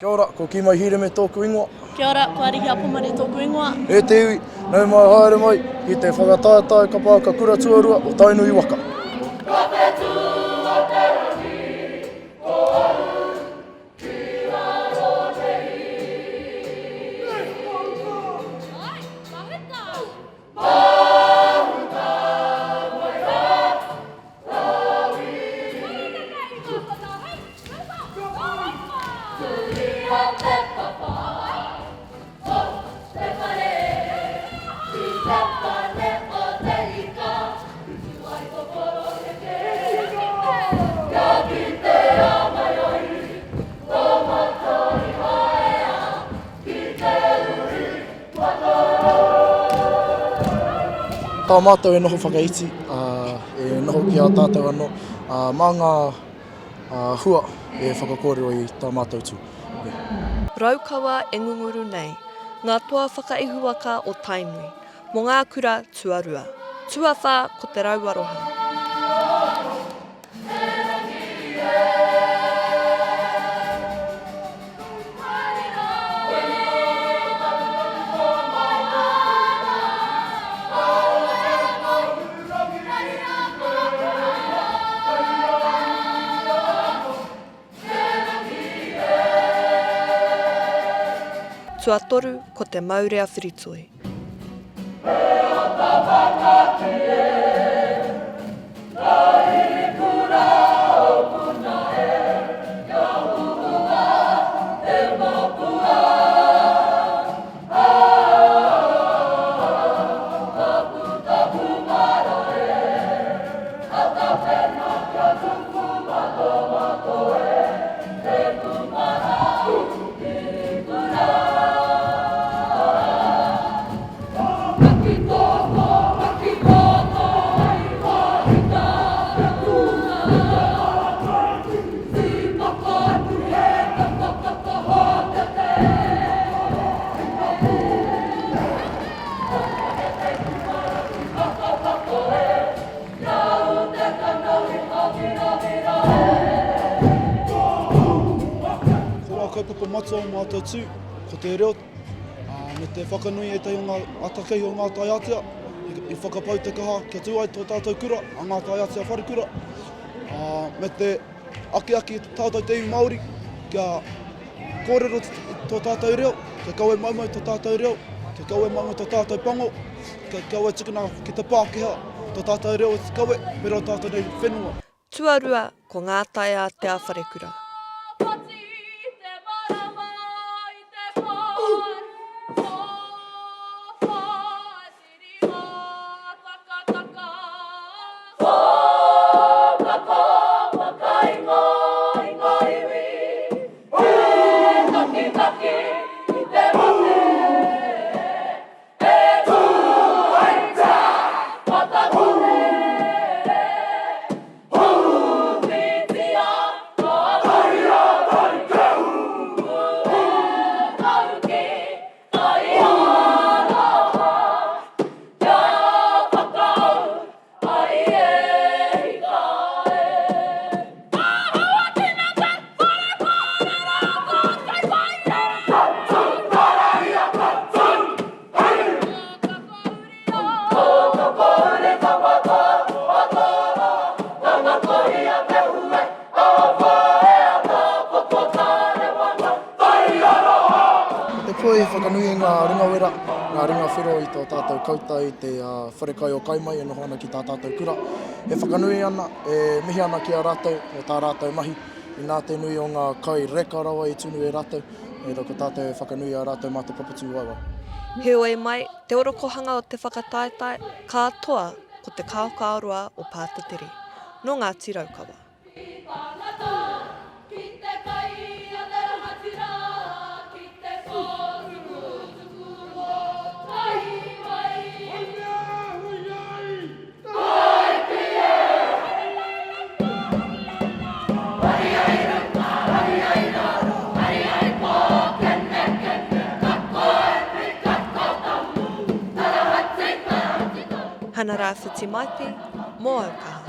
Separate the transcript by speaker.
Speaker 1: Kia ora, ko Kimai Hire me tōku ingoa.
Speaker 2: Kia ora, ko Arihi Apomare tōku ingoa.
Speaker 1: E te iwi, nau mai haere mai i te whakataetae ka pā ka kura tuarua o Tainui Waka. Tā mātou e noho whakaiti, e noho ki a tātou anō, mā ngā hua e whakakōrero i tā mātou tū.
Speaker 3: Raukawa e ngunguru nei, ngā toa whakaehuaka o Tainui, mō ngā kura tuarua. Tuawha ko te rauaroha. Tuatoru ko te maurea whiritoi.
Speaker 4: Kaupapa matua o mātou tū, ko te reo, me te whakanui e tei o ngā atakei o ngā tai atea, i whakapau te kaha kia tū ai tō tātou kura, a ngā tai atea wharekura. Me te aki tātou te iwi Māori, kia kōrero tō tātou reo, kia kaue maumau tō tātou reo, kia kaue maumau tō tātou pango, kia kaue tikuna ki te Pākehā, tō tātou reo te kaue, pero tātou nei whenua.
Speaker 3: Tuarua ko ngā tai atea wharekura.
Speaker 1: Koe whakanui ngā ringawera, ngā ringa whiro i tō tātou kauta i te wharekai o Kaimai e noho ana ki tā tātou kura. E whakanui ana, e mihi ana ki a rātou o tā rātou mahi. I nā te nui o ngā kai reka rawa i tunu e rātou. E rako tātou e whakanui a rātou mā te papatū waiwai.
Speaker 3: Heoi mai, te orokohanga o te whakataetae, katoa ko te kaokaoroa o Pātatiri. No Ngāti Raukawa. Hana rā whiti maipi, mō au kaha.